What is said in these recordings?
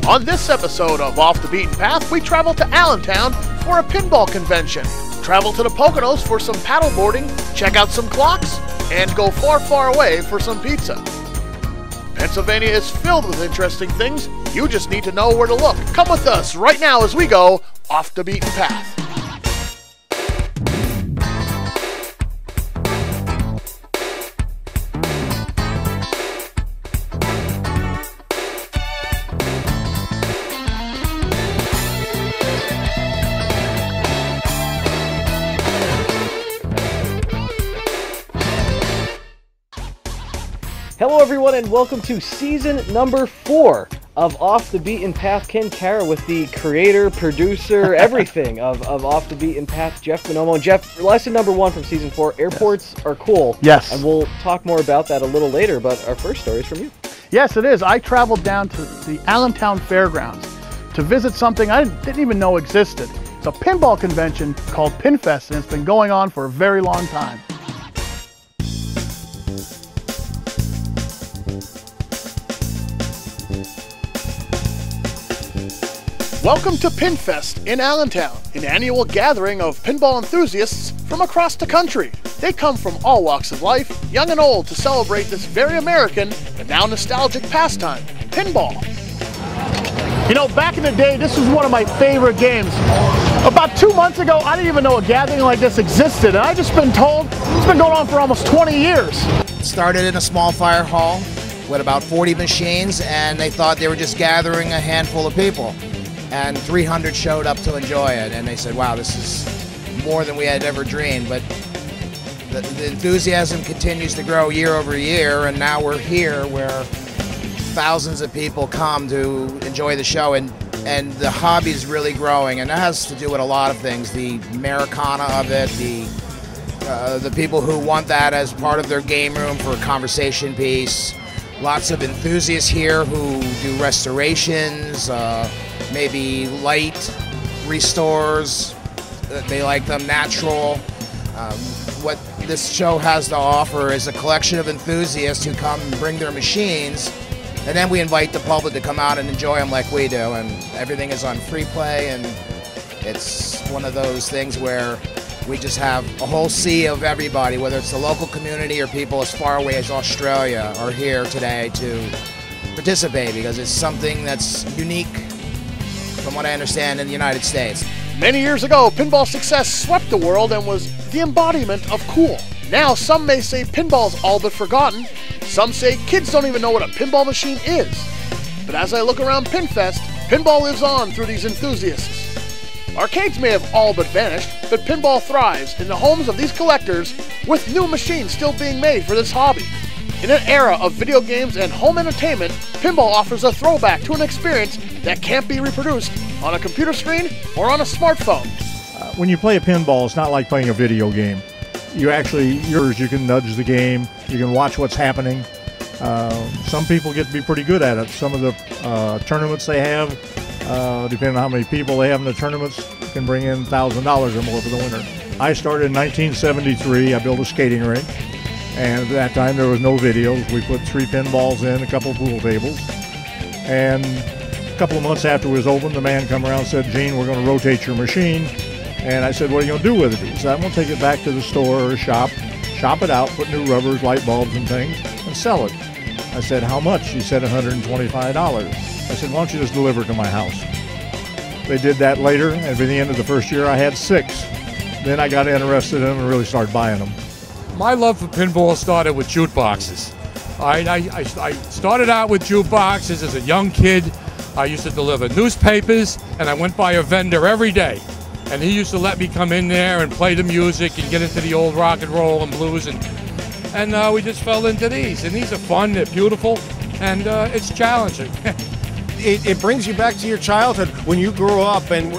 On this episode of Off the Beaten Path, we travel to Allentown for a pinball convention, travel to the Poconos for some paddleboarding, check out some clocks, and go far, far away for some pizza. Pennsylvania is filled with interesting things. You just need to know where to look. Come with us right now as we go off the beaten path. Hello everyone and welcome to season number 4 of Off the Beaten Path. Ken Kara with the creator, producer, everything of Off the Beaten Path, Jeff Bonomo. Jeff, lesson number 1 from season 4, airports are cool. Yes. And we'll talk more about that a little later, but our first story is from you. Yes, it is. I traveled down to the Allentown Fairgrounds to visit something I didn't even know existed. It's a pinball convention called Pinfest, and it's been going on for a very long time. Welcome to Pinfest in Allentown, an annual gathering of pinball enthusiasts from across the country. They come from all walks of life, young and old, to celebrate this very American and now nostalgic pastime, pinball. You know, back in the day, this was one of my favorite games. About 2 months ago, I didn't even know a gathering like this existed, and I've just been told it's been going on for almost 20 years. It started in a small fire hall with about 40 machines, and they thought they were just gathering a handful of people. And 300 showed up to enjoy it, and they said, wow, this is more than we had ever dreamed. But the enthusiasm continues to grow year over year, and now we're here where thousands of people come to enjoy the show, and the hobby is really growing, and that has to do with a lot of things. The Americana of it, the people who want that as part of their game room for a conversation piece. Lots of enthusiasts here who do restorations, maybe light restores. They like them natural. What this show has to offer is a collection of enthusiasts who come and bring their machines, and then we invite the public to come out and enjoy them like we do. And everything is on free play, and it's one of those things where we just have a whole sea of everybody, whether it's the local community or people as far away as Australia, are here today to participate because it's something that's unique, from what I understand, in the United States. Many years ago, pinball success swept the world and was the embodiment of cool. Now, some may say pinball's all but forgotten. Some say kids don't even know what a pinball machine is. But as I look around Pinfest, pinball lives on through these enthusiasts. Arcades may have all but vanished, but pinball thrives in the homes of these collectors, with new machines still being made for this hobby. In an era of video games and home entertainment, pinball offers a throwback to an experience that can't be reproduced on a computer screen or on a smartphone. When you play a pinball, it's not like playing a video game. You can nudge the game, you can watch what's happening. Some people get to be pretty good at it. Some of the tournaments they have, depending on how many people they have in the tournaments, can bring in $1,000 or more for the winner. I started in 1973. I built a skating rink, and at that time there was no videos. We put 3 pinballs in, a couple of pool tables, and a couple of months after it was open, the man come around and said, "Gene, we're going to rotate your machine." And I said, "What are you going to do with it?" He said, "I'm going to take it back to the store or shop it out, put new rubbers, light bulbs and things, and sell it." I said, "How much?" He said, $125. I said, "Why don't you just deliver it to my house?" They did that later, and by the end of the first year I had 6. Then I got interested in them and really started buying them. My love for pinball started with jukeboxes. I started out with jukeboxes as a young kid. I used to deliver newspapers, and I went by a vendor every day. And he used to let me come in there and play the music and get into the old rock and roll and blues, and we just fell into these. And these are fun, they're beautiful, and it's challenging. It brings you back to your childhood when you grew up, and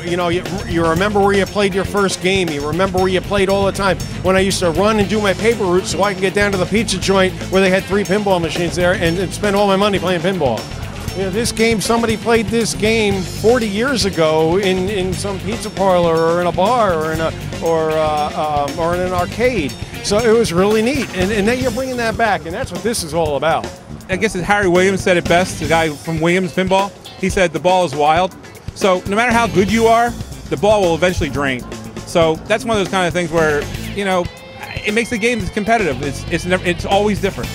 you remember where you played your first game. You remember where you played all the time. When I used to run and do my paper route so I could get down to the pizza joint where they had 3 pinball machines there and spend all my money playing pinball. This game, somebody played this game 40 years ago in some pizza parlor or in a bar or in an arcade. So it was really neat, and then you're bringing that back, and that's what this is all about. I guess as Harry Williams said it best, the guy from Williams Pinball, he said the ball is wild. So no matter how good you are, the ball will eventually drain. So that's one of those kind of things where, you know, it makes the game competitive. It's always different.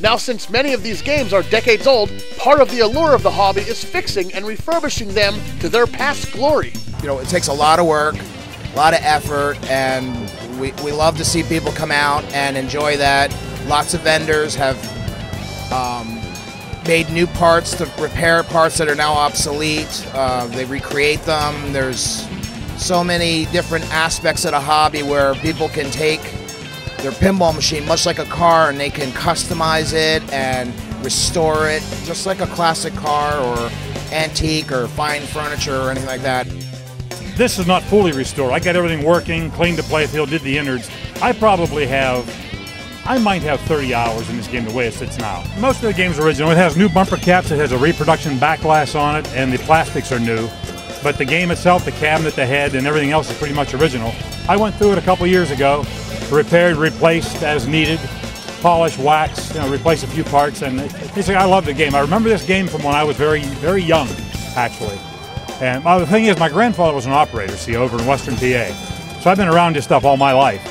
Now, since many of these games are decades old, part of the allure of the hobby is fixing and refurbishing them to their past glory. You know, it takes a lot of work, a lot of effort, and we love to see people come out and enjoy that. Lots of vendors have made new parts to repair parts that are now obsolete. They recreate them. There's so many different aspects of the hobby where people can take their pinball machine, much like a car, and they can customize it and restore it, just like a classic car or antique or fine furniture or anything like that. This is not fully restored. I got everything working, cleaned the playfield, did the innards. I might have 30 hours in this game the way it sits now. Most of the game's original. It has new bumper caps, it has a reproduction back glass on it, and the plastics are new. But the game itself, the cabinet, the head, and everything else is pretty much original. I went through it a couple years ago, repaired, replaced as needed, polished, waxed, replaced a few parts, and basically I love the game. I remember this game from when I was very, very young, actually. And the thing is, my grandfather was an operator, see, over in Western PA. So I've been around this stuff all my life.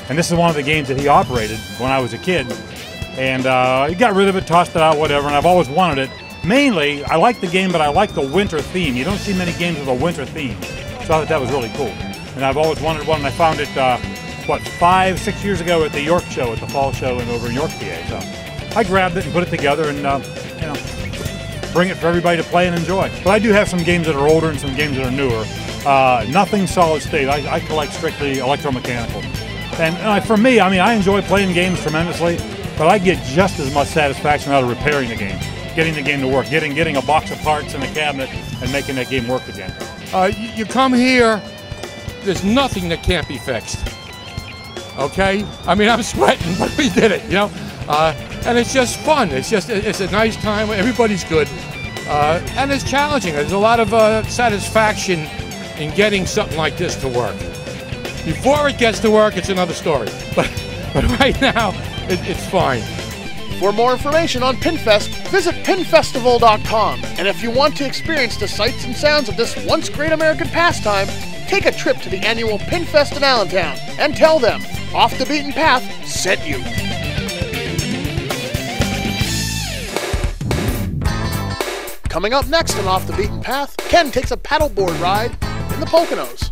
And this is one of the games that he operated when I was a kid. And he got rid of it, tossed it out, whatever, and I've always wanted it. Mainly, I like the game, but I like the winter theme. You don't see many games with a winter theme. So I thought that was really cool. And I've always wanted one, and I found it, 5, 6 years ago at the York show, at the fall show over in York, PA. So I grabbed it and put it together and, bring it for everybody to play and enjoy. But I do have some games that are older and some games that are newer. Nothing solid state. I collect strictly electromechanical. And for me, I enjoy playing games tremendously, but I get just as much satisfaction out of repairing the game, getting the game to work, getting a box of parts in a cabinet and making that game work again. You come here, there's nothing that can't be fixed. Okay? I'm sweating, but we did it, and it's just fun. It's a nice time. Everybody's good. And it's challenging. There's a lot of satisfaction in getting something like this to work. Before it gets to work, it's another story. But right now, it's fine. For more information on Pinfest, visit pinfestival.com. And if you want to experience the sights and sounds of this once great American pastime, take a trip to the annual Pinfest in Allentown and tell them Off the Beaten Path sent you. Coming up next on Off the Beaten Path, Ken takes a paddleboard ride in the Poconos.